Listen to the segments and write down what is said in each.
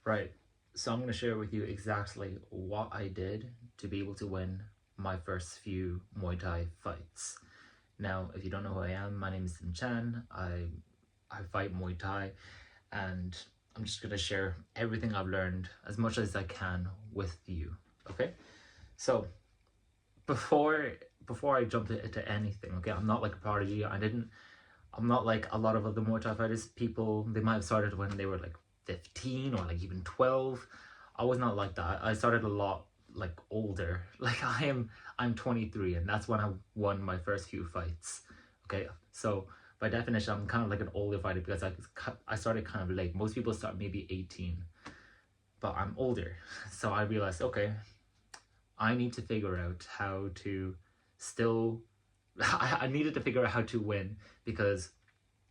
Right. So I'm going to share with you exactly what I did to be able to win my first few Muay Thai fights. Now, if you don't know who I am, my name is Tim Chan. I fight Muay Thai, and I'm just going to share everything I've learned as much as I can with you. Okay? So, before before I jump into anything, okay, I'm not like a prodigy. I'm not like a lot of other Muay Thai fighters. People, they might have started when they were like 15 or like even 12. I was not like that. I started a lot like older. Like I'm 23, and that's when I won my first few fights. Okay, so by definition, I'm kind of like an older fighter because I started kind of late. Most people start maybe 18, but I'm older. So I realized, okay, I need to figure out how to still I needed to figure out how to win because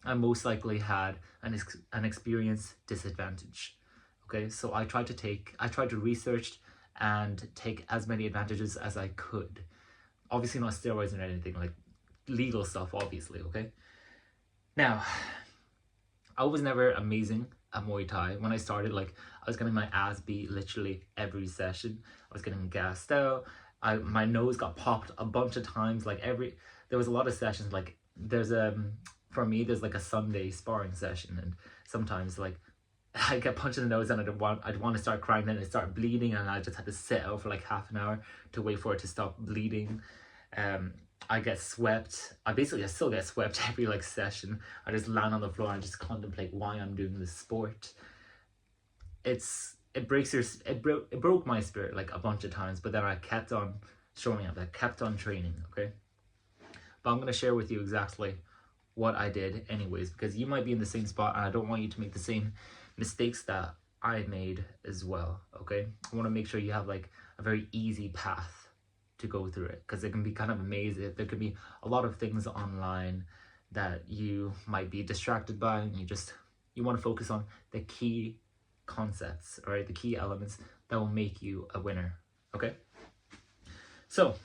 I most likely had an experience disadvantage. Okay, so I tried to research and take as many advantages as I could. Obviously not steroids or anything, like legal stuff, obviously, okay? Now, I was never amazing at Muay Thai. When I started, like, I was getting my ass beat literally every session. I was getting gassed out. My nose got popped a bunch of times. There was a lot of sessions. Like, for me, there's like a Sunday sparring session, and sometimes like I get punched in the nose and I'd want to start crying, then it start bleeding, and I just had to sit out for like half an hour to wait for it to stop bleeding. Um, I get swept. I still get swept every like session. I just land on the floor and just contemplate why I'm doing this sport. It broke my spirit like a bunch of times, but then I kept on showing up. I kept on training. Okay, but I'm gonna share with you exactly what I did anyways, because you might be in the same spot and I don't want you to make the same mistakes that I made as well. Okay, I want to make sure you have like a very easy path to go through it, because it can be kind of amazing. There could be a lot of things online that you might be distracted by, and you want to focus on the key concepts, all right, the key elements that will make you a winner. Okay, so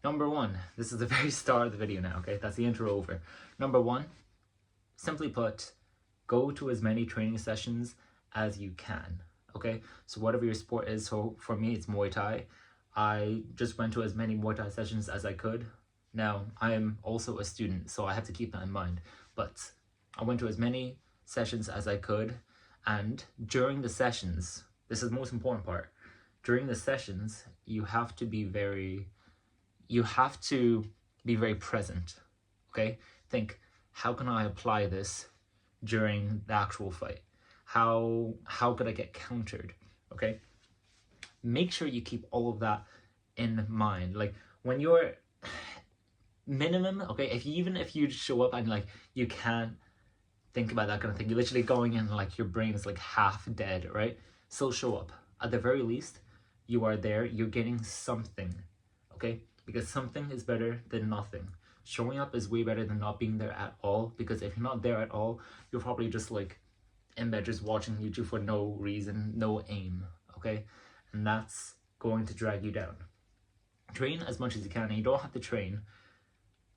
number one, this is the very start of the video now, okay? That's the intro over. Number one, simply put, go to as many training sessions as you can, okay? So whatever your sport is, so for me, it's Muay Thai. I just went to as many Muay Thai sessions as I could. Now, I am also a student, so I have to keep that in mind. But I went to as many sessions as I could, and during the sessions, this is the most important part, during the sessions, you have to be very present, okay? Think, how can I apply this during the actual fight? How could I get countered, okay? Make sure you keep all of that in mind. Like, when you're minimum, okay, even if you show up and like you can't think about that kind of thing, you're literally going in like your brain is like half dead, right? Still show up. At the very least, you are there, you're getting something, okay? Because something is better than nothing. Showing up is way better than not being there at all, because if you're not there at all, you're probably just like in bed just watching YouTube for no reason, no aim, okay? And that's going to drag you down. Train as much as you can, and you don't have to train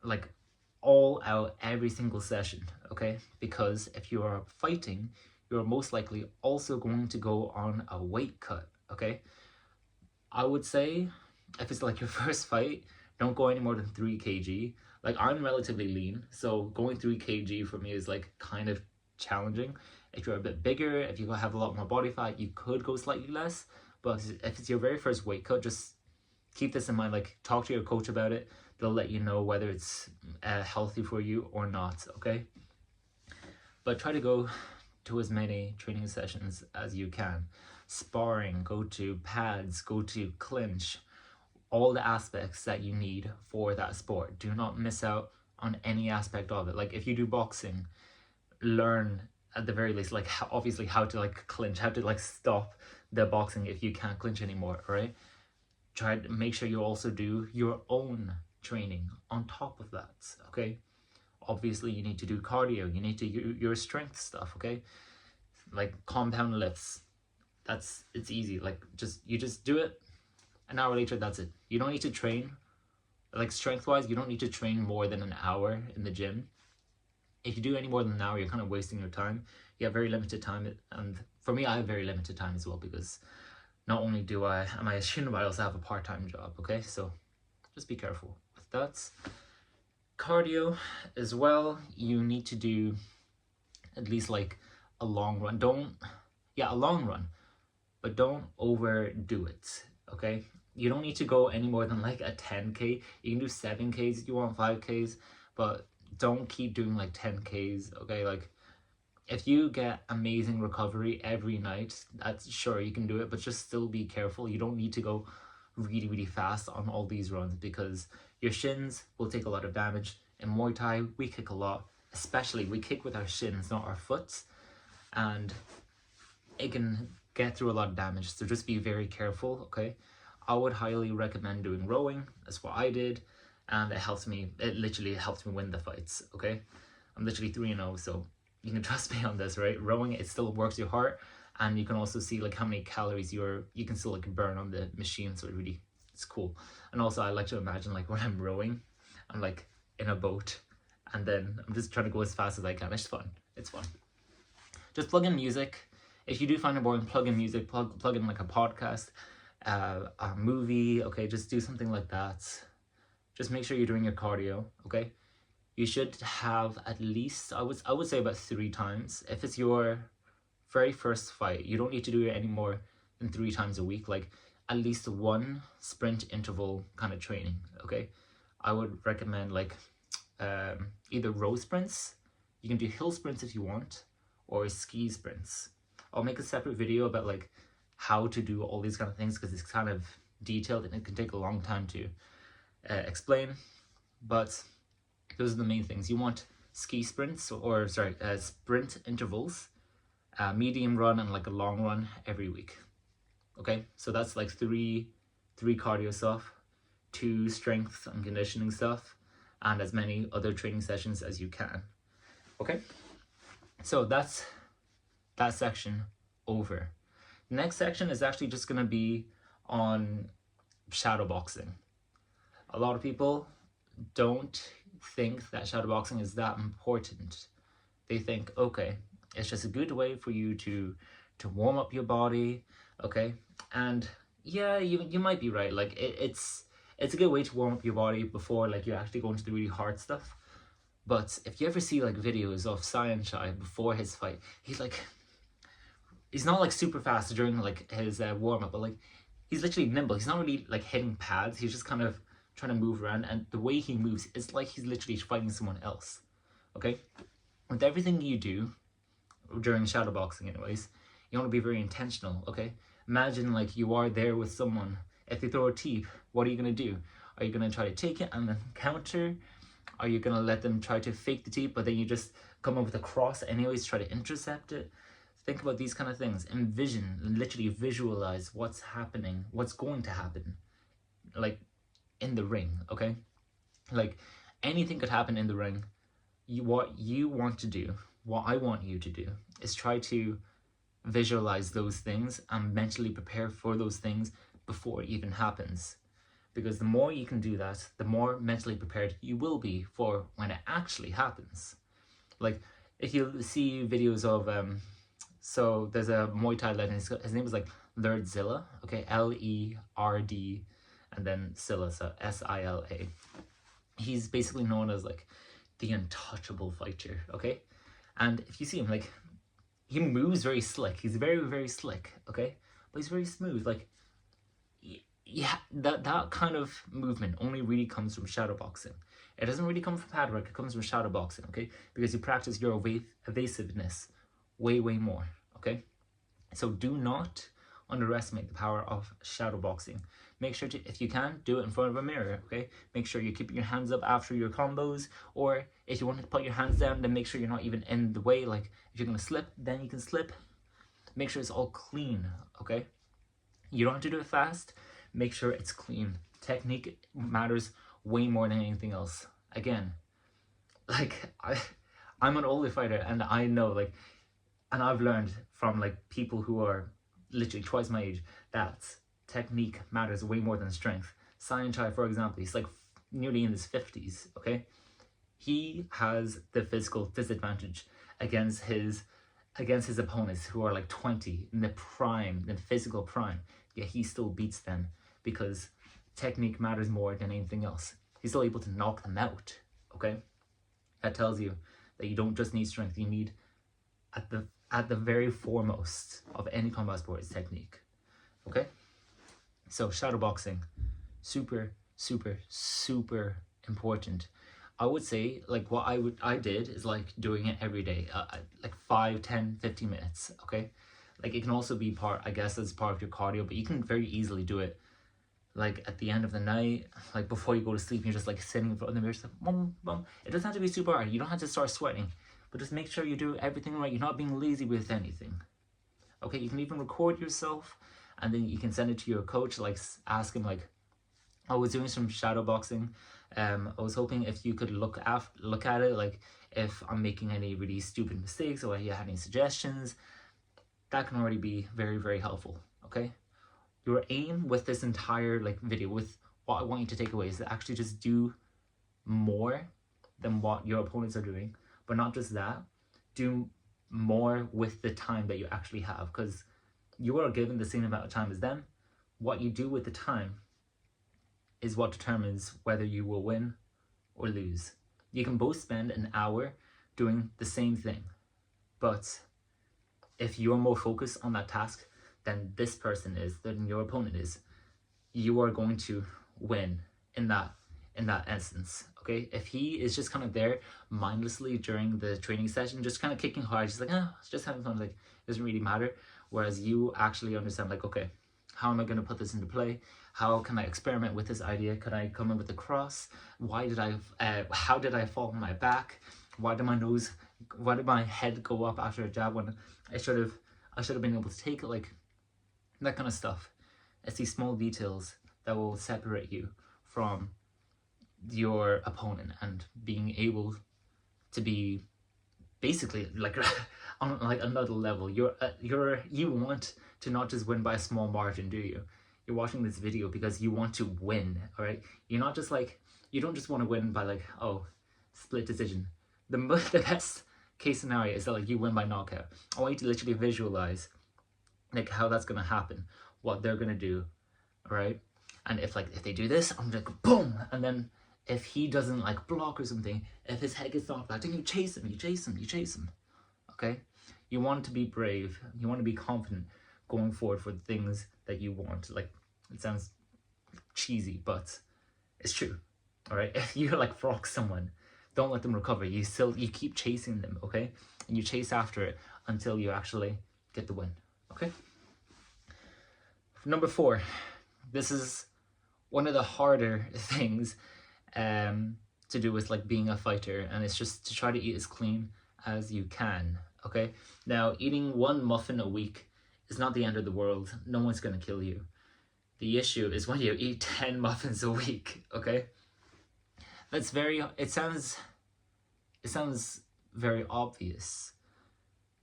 like all out every single session, okay? Because if you are fighting, you're most likely also going to go on a weight cut, okay? I would say if it's like your first fight, don't go any more than 3 kg. Like, I'm relatively lean, so going 3 kg for me is like kind of challenging. If you're a bit bigger, if you have a lot more body fat, you could go slightly less. But if it's your very first weight cut, just keep this in mind. Like, talk to your coach about it. They'll let you know whether it's healthy for you or not, okay? But try to go to as many training sessions as you can. Sparring, go to pads, go to clinch, all the aspects that you need for that sport. Do not miss out on any aspect of it. Like, if you do boxing, learn at the very least, like, obviously how to like clinch, how to like stop the boxing if you can't clinch anymore, right? Try to make sure you also do your own training on top of that, okay? Obviously, you need to do cardio, you need to do your strength stuff, okay? Like compound lifts, it's easy. Like, you just do it, an hour later, that's it. You don't need to train, like strength wise, you don't need to train more than an hour in the gym. If you do any more than an hour, you're kind of wasting your time. you have very limited time, and for me I have very limited time as well, because not only am I a student, but I also have a part-time job. Okay, so just be careful with that. Cardio as well, you need to do at least like a long run. A long run, but don't overdo it. Okay, you don't need to go any more than like a 10k. You can do 7ks if you want, 5ks, but don't keep doing like 10ks. Okay, like if you get amazing recovery every night, that's sure you can do it, but just still be careful. You don't need to go really fast on all these runs, because your shins will take a lot of damage. In Muay Thai, we kick a lot, especially we kick with our shins, not our foot, and it can get through a lot of damage, so just be very careful. Okay, I would highly recommend doing rowing. That's what I did, and it literally helps me win the fights. Okay, I'm literally 3-0, so you can trust me on this, right? Rowing, it still works your heart, and you can also see like how many calories you can still like burn on the machine, so it's cool. And also I like to imagine like when I'm rowing, I'm like in a boat, and then I'm just trying to go as fast as I can. It's fun. It's fun. Just plug in music. If you do find it boring, plug in music, plug in like a podcast, a movie. Okay, just do something like that. Just make sure you're doing your cardio. Okay, you should have at least, I would say about 3 times. If it's your very first fight, you don't need to do it any more than 3 times a week. Like at least 1 sprint interval kind of training. Okay, I would recommend like either row sprints. You can do hill sprints if you want, or ski sprints. I'll make a separate video about like how to do all these kind of things, because it's kind of detailed and it can take a long time to explain. But those are the main things. You want ski sprints, or sprint intervals, medium run and like a long run every week. Okay, so that's like 3 cardio stuff, 2 strength and conditioning stuff, and as many other training sessions as you can. Okay, so that's that section over. The next section is actually just going to be on shadowboxing. A lot of people don't think that shadowboxing is that important. They think, okay, it's just a good way for you to warm up your body. Okay, and yeah, you might be right. Like it's a good way to warm up your body before like you actually go into the really hard stuff. But if you ever see like videos of Saenchai before his fight, he's not like super fast during like his warm-up, but like he's literally nimble. He's not really like hitting pads. He's just kind of trying to move around, and the way he moves, it's like he's literally fighting someone else. Okay, with everything you do during shadowboxing anyways, you want to be very intentional. Okay, imagine like you are there with someone. If they throw a teep, what are you going to do? Are you going to try to take it and then counter? Are you going to let them try to fake the teep, but then you just come up with a cross anyways, try to intercept it? Think about these kind of things. Envision, literally visualize what's happening, what's going to happen, like in the ring. Okay, like anything could happen in the ring. What you want to do, what I want you to do, is try to visualize those things and mentally prepare for those things before it even happens. Because the more you can do that, the more mentally prepared you will be for when it actually happens. Like if you see videos of so there's a Muay Thai legend, his name is like Lerdzilla. Okay, Lerd and then Silla, so Sila. He's basically known as like the untouchable fighter. Okay, and if you see him, like he moves very slick. He's very slick. Okay, but he's very smooth. Like yeah, that kind of movement only really comes from shadowboxing. It doesn't really come from pad work. It comes from shadowboxing. Okay, because you practice your evasiveness way more. Okay, so do not underestimate the power of shadowboxing. Make sure to, if you can, do it in front of a mirror. Okay, make sure you're keeping your hands up after your combos, or if you want to put your hands down, then make sure you're not even in the way. Like if you're gonna slip, then you can slip. Make sure it's all clean. Okay, you don't have to do it fast. Make sure it's clean. Technique matters way more than anything else. Again, like I'm an older fighter, and I know like, and I've learned from like people who are literally twice my age that technique matters way more than strength. Saenchai, for example, he's like nearly in his 50s. Okay, he has the physical disadvantage against his against his opponents who are like 20 in the prime, the physical prime, yet he still beats them because technique matters more than anything else. He's still able to knock them out, okay? That tells you that you don't just need strength, you need at the very foremost of any combat sport is technique, okay? So shadow boxing, super, super, super important. I would say like what I did is like doing it every day, like 5, 10, 15 minutes, okay? Like it can also be part, I guess, as part of your cardio, but you can very easily do it like at the end of the night, like before you go to sleep. You're just like sitting in front of the mirror, just like boom, boom. It doesn't have to be super hard. You don't have to start sweating, but just make sure you do everything right. You're not being lazy with anything, okay? You can even record yourself, and then you can send it to your coach, like ask him like, I was doing some shadow boxing. I was hoping if you could look at it, like if I'm making any really stupid mistakes or you have any suggestions. That can already be very, very helpful, okay? Your aim with this entire like video, with what I want you to take away, is to actually just do more than what your opponents are doing. But not just that, do more with the time that you actually have, because you are given the same amount of time as them. What you do with the time is what determines whether you will win or lose. You can both spend an hour doing the same thing, but if you're more focused on that task than this person is, than your opponent is, you are going to win in that instance, okay? If he is just kind of there mindlessly during the training session, just kind of kicking hard, just like, it's just having fun, like, it doesn't really matter. Whereas you actually understand, like, okay, how am I going to put this into play? How can I experiment with this idea? Could I come in with a cross? How did I fall on my back? Why did my head go up after a jab when I should have been able to take it? Like, that kind of stuff. It's these small details that will separate you from your opponent and being able to be basically like on like another level. You want to not just win by a small margin, do you? You're watching this video because you want to win, all right? You're not just like, you don't just want to win by like, oh, split decision. The best case scenario is that like you win by knockout. I want you to literally visualize like how that's gonna happen, what they're gonna do, all right? And if they do this, I'm like boom, and then if he doesn't like block or something, if his head gets knocked back, then you chase him, okay? You want to be brave, you want to be confident going forward for the things that you want. Like, it sounds cheesy, but it's true, all right? If you like frog someone, don't let them recover. You keep chasing them, okay? And you chase after it until you actually get the win, okay? Number 4, this is one of the harder things to do with like being a fighter, and it's just to try to eat as clean as you can, okay? Now, eating 1 muffin a week is not the end of the world. No one's gonna kill you. The issue is when you eat 10 muffins a week, okay? It sounds very obvious,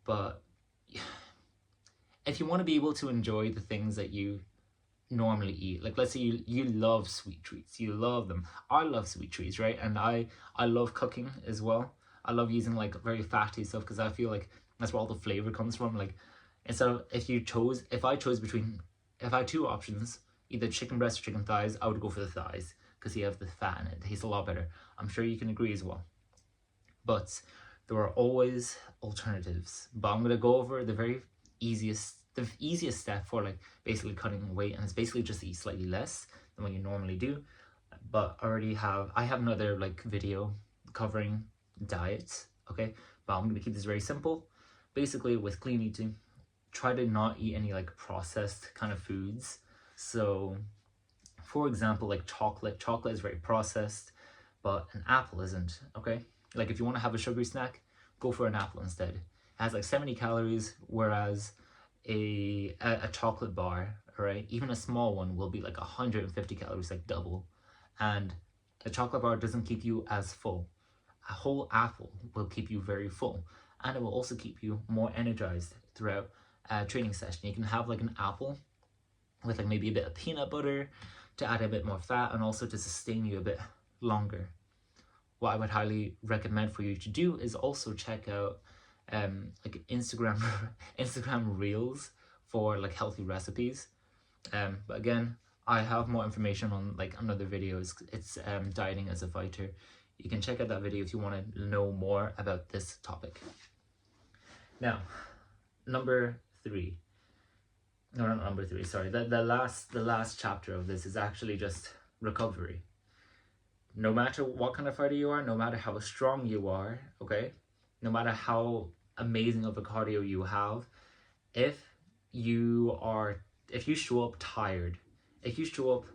but if you want to be able to enjoy the things that you normally eat, like let's say you love sweet treats, you love them. I love sweet treats, right? And I love cooking as well. I love using like very fatty stuff because I feel like that's where all the flavor comes from. Like, instead of if I had 2 options, either chicken breast or chicken thighs, I would go for the thighs because you have the fat in it. It tastes a lot better. I'm sure you can agree as well. But there are always alternatives. But I'm gonna go over the easiest step for like basically cutting weight, and it's basically just eat slightly less than what you normally do. But I have another like video covering diets, okay? But I'm gonna keep this very simple. Basically, with clean eating, try to not eat any like processed kind of foods. So for example, like chocolate is very processed, but an apple isn't, okay? Like if you want to have a sugary snack, go for an apple instead. It has like 70 calories, whereas a chocolate bar, right, even a small one, will be like 150 calories, like double. And a chocolate bar doesn't keep you as full. A whole apple will keep you very full, and it will also keep you more energized throughout a training session. You can have like an apple with like maybe a bit of peanut butter to add a bit more fat and also to sustain you a bit longer. What I would highly recommend for you to do is also check out like Instagram Instagram reels for like healthy recipes. But again, I have more information on like another video. It's dieting as a fighter. You can check out that video if you want to know more about this topic. Now, number 3. No, not number 3. Sorry. The last chapter of this is actually just recovery. No matter what kind of fighter you are, no matter how strong you are, okay, no matter how amazing of a cardio you have, if you show up tired, if you show up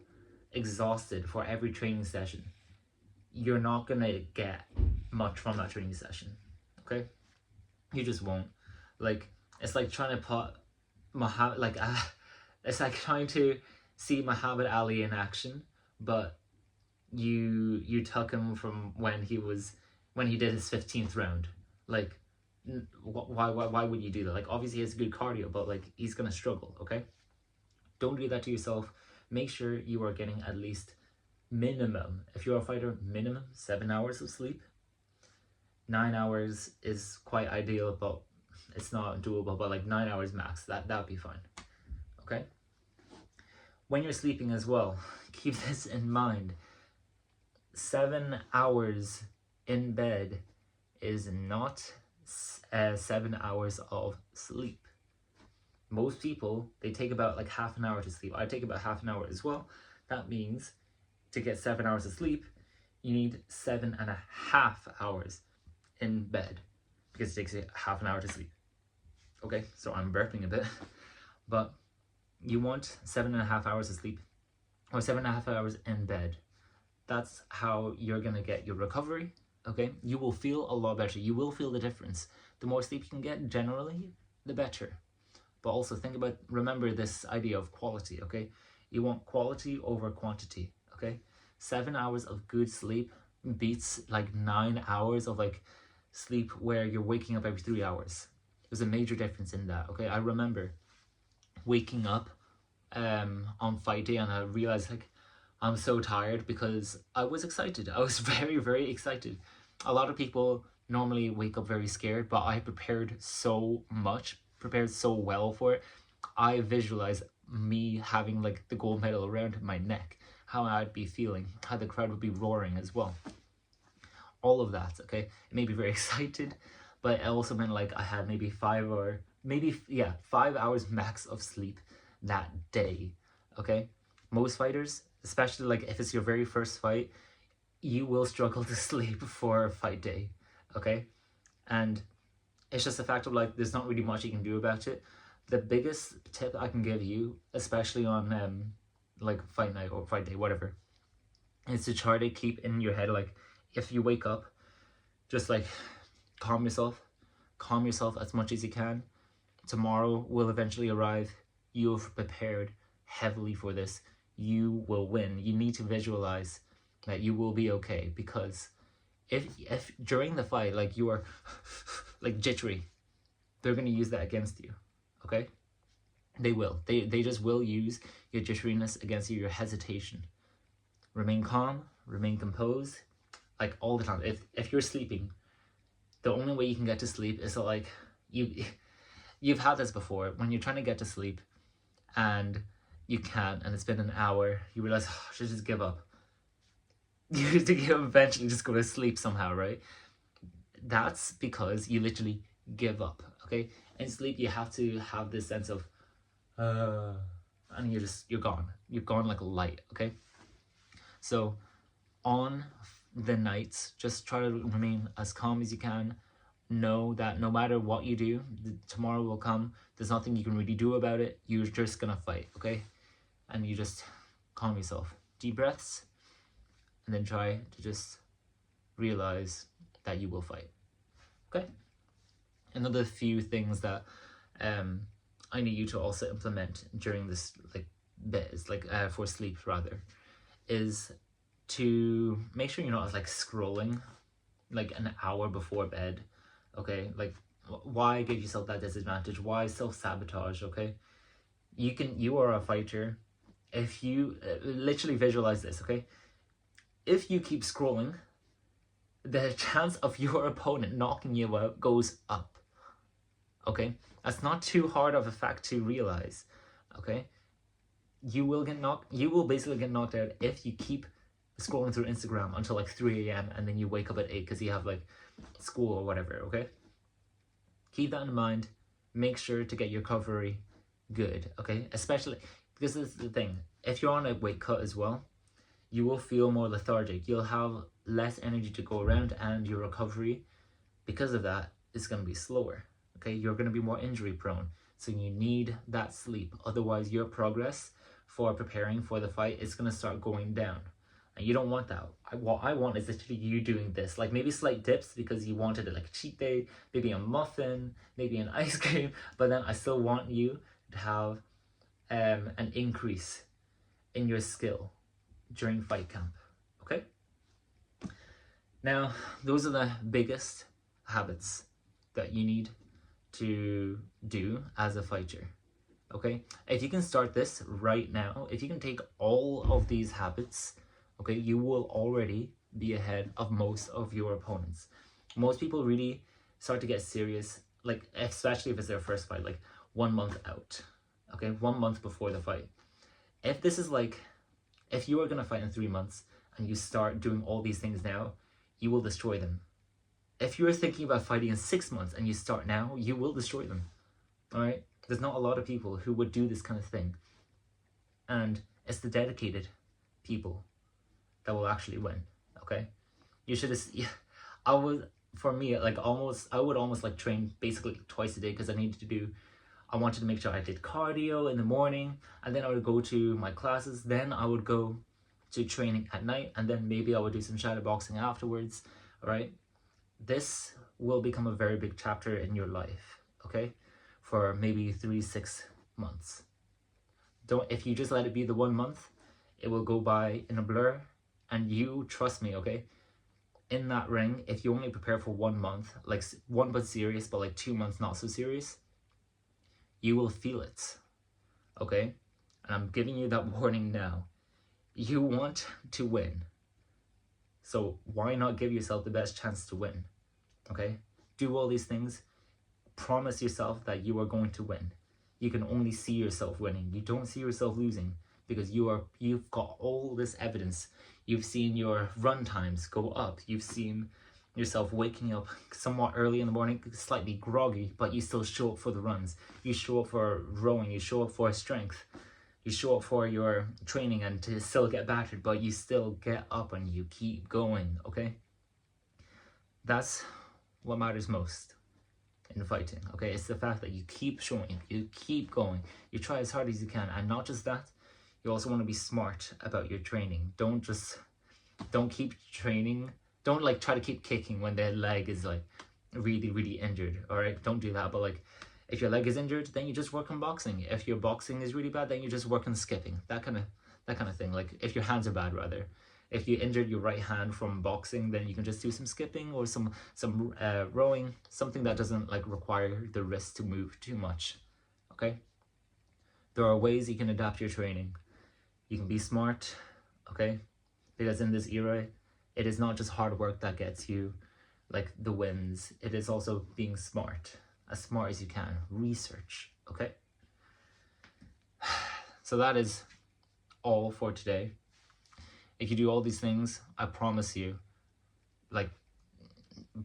exhausted for every training session, you're not gonna get much from that training session, okay? You just won't. Like, it's like trying to put it's like trying to see Muhammad Ali in action, but you took him from when he did his 15th round. Like, why would you do that? Like, obviously he has good cardio, but like, he's gonna struggle, okay? Don't do that to yourself. Make sure you are getting at least minimum, if you're a fighter, minimum 7 hours of sleep. 9 hours is quite ideal, but it's not doable. But like 9 hours max, that'd be fine, okay? When you're sleeping as well, keep this in mind. 7 hours in bed is not 7 hours of sleep. Most people, they take about like half an hour to sleep. I take about half an hour as well. That means to get 7 hours of sleep, you need 7.5 hours in bed, because it takes half an hour to sleep. Okay, so I'm burping a bit, but you want 7.5 hours of sleep, or 7.5 hours in bed. That's how you're gonna get your recovery, okay? You will feel a lot better. You will feel the difference. The more sleep you can get, generally, the better. But also remember this idea of quality, okay? You want quality over quantity, okay? 7 hours of good sleep beats like 9 hours of like sleep where you're waking up every 3 hours. There's a major difference in that, okay? I remember waking up on fight day, and I realized like I'm so tired because I was excited. I was very, very excited. A lot of people normally wake up very scared, but I prepared so well for it. I visualized me having like the gold medal around my neck, how I'd be feeling, how the crowd would be roaring as well. All of that, okay? It made me very excited, but it also meant like I had maybe 5 hours max of sleep that day, okay? Most fighters, especially like if it's your very first fight, you will struggle to sleep for fight day, okay? And it's just a fact of like, there's not really much you can do about it. The biggest tip I can give you, especially on like fight night or fight day, whatever, is to try to keep in your head, like, if you wake up, just like calm yourself as much as you can. Tomorrow will eventually arrive. You've prepared heavily for this. You will win. You need to visualize that you will be okay, because if during the fight, like, you are like jittery, they're going to use that against you, okay? They will. They just will use your jitteriness against you, your hesitation. Remain calm, remain composed, like all the time. If you're sleeping, the only way you can get to sleep is to, like, you've had this before, when you're trying to get to sleep and you can't, and it's been an hour, you realize, oh, I should just give up. You have to eventually just go to sleep somehow, right? That's because you literally give up, okay? In sleep, you have to have this sense of, and you're gone. You're gone like a light, okay? So on the nights, just try to remain as calm as you can. Know that no matter what you do, tomorrow will come. There's nothing you can really do about it. You're just gonna fight, okay? And you just calm yourself. Deep breaths, and then try to just realize that you will fight, okay? Another few things that I need you to also implement during this like bit, is like for sleep rather, is to make sure you're not like scrolling like an hour before bed, okay? Like, why give yourself that disadvantage? Why self-sabotage, okay? You are a fighter. If you literally visualize this, okay? If you keep scrolling, the chance of your opponent knocking you out goes up, Okay, that's not too hard of a fact to realize. Okay, you will basically get knocked out if you keep scrolling through Instagram until like 3 a.m. and then you wake up at 8 because you have like school or whatever. Okay, keep that in mind. Make sure to get your recovery good. Okay, especially because this is the thing, if you're on a weight cut as well, you will feel more lethargic. You'll have less energy to go around, and your recovery because of that is going to be slower. Okay, you're going to be more injury prone, so you need that sleep. Otherwise your progress for preparing for the fight is going to start going down, and you don't want that. What I want is literally you doing this, like maybe slight dips because you wanted it, like a cheat day, maybe a muffin, maybe an ice cream, but then I still want you to have an increase in your skill during fight camp. Okay, now those are the biggest habits that you need to do as a fighter. Okay, if you can start this right now, if you can take all of these habits, okay, you will already be ahead of most of your opponents. Most people really start to get serious, like especially if it's their first fight, like 1 month out. Okay, 1 month before the fight. If this is like, if you are going to fight in 3 months and you start doing all these things now, you will destroy them. If you're thinking about fighting in 6 months and you start now, you will destroy them. All right, there's not a lot of people who would do this kind of thing, and it's the dedicated people that will actually win. Okay, you should just, yeah, I would, for me, like I would almost like train basically twice a day, because I wanted to make sure I did cardio in the morning, and then I would go to my classes, then I would go to training at night, and then maybe I would do some shadow boxing afterwards. All right, this will become a very big chapter in your life, okay, for maybe 3-6 months. If you just let it be the 1 month, it will go by in a blur, and you trust me, okay, in that ring, if you only prepare for 1 month, like 1 month serious, but like 2 months not so serious, you will feel it. Okay, and I'm giving you that warning now. You want to win, so why not give yourself the best chance to win? Okay, do all these things, promise yourself that you are going to win. You can only see yourself winning. You don't see yourself losing, because you've got all this evidence. You've seen your run times go up. You've seen yourself waking up somewhat early in the morning, slightly groggy, but you still show up for the runs. You show up for rowing. You show up for strength. You show up for your training and to still get battered, but you still get up and you keep going. Okay, that's what matters most in fighting. Okay, it's the fact that you keep showing, you keep going, you try as hard as you can. And not just that, you also want to be smart about your training. Don't keep training, don't like try to keep kicking when the leg is like really injured. All right, don't do that. But like, if your leg is injured, then you just work on boxing. If your boxing is really bad, then you just work on skipping. That kind of thing. Like, if your hands are bad, rather, if you injured your right hand from boxing, then you can just do some skipping or some rowing, something that doesn't like require the wrist to move too much. Okay, there are ways you can adapt your training. You can be smart. Okay, because in this era, it is not just hard work that gets you like the wins. It is also being smart as you can. Research. Okay, so that is all for today. If you do all these things, I promise you, like,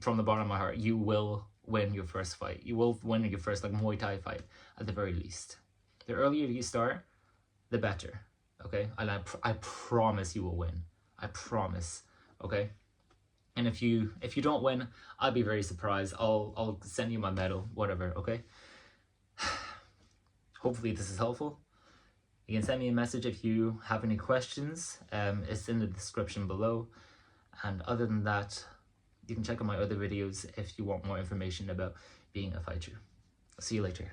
from the bottom of my heart, you will win your first fight. You will win your first like Muay Thai fight at the very least. The earlier you start, the better. Okay, and I promise you will win. I promise. Okay, and if you don't win, I'll be very surprised. I'll send you my medal, whatever. Okay. Hopefully this is helpful. You can send me a message if you have any questions. It's in the description below. And other than that, you can check out my other videos if you want more information about being a fighter. I'll see you later.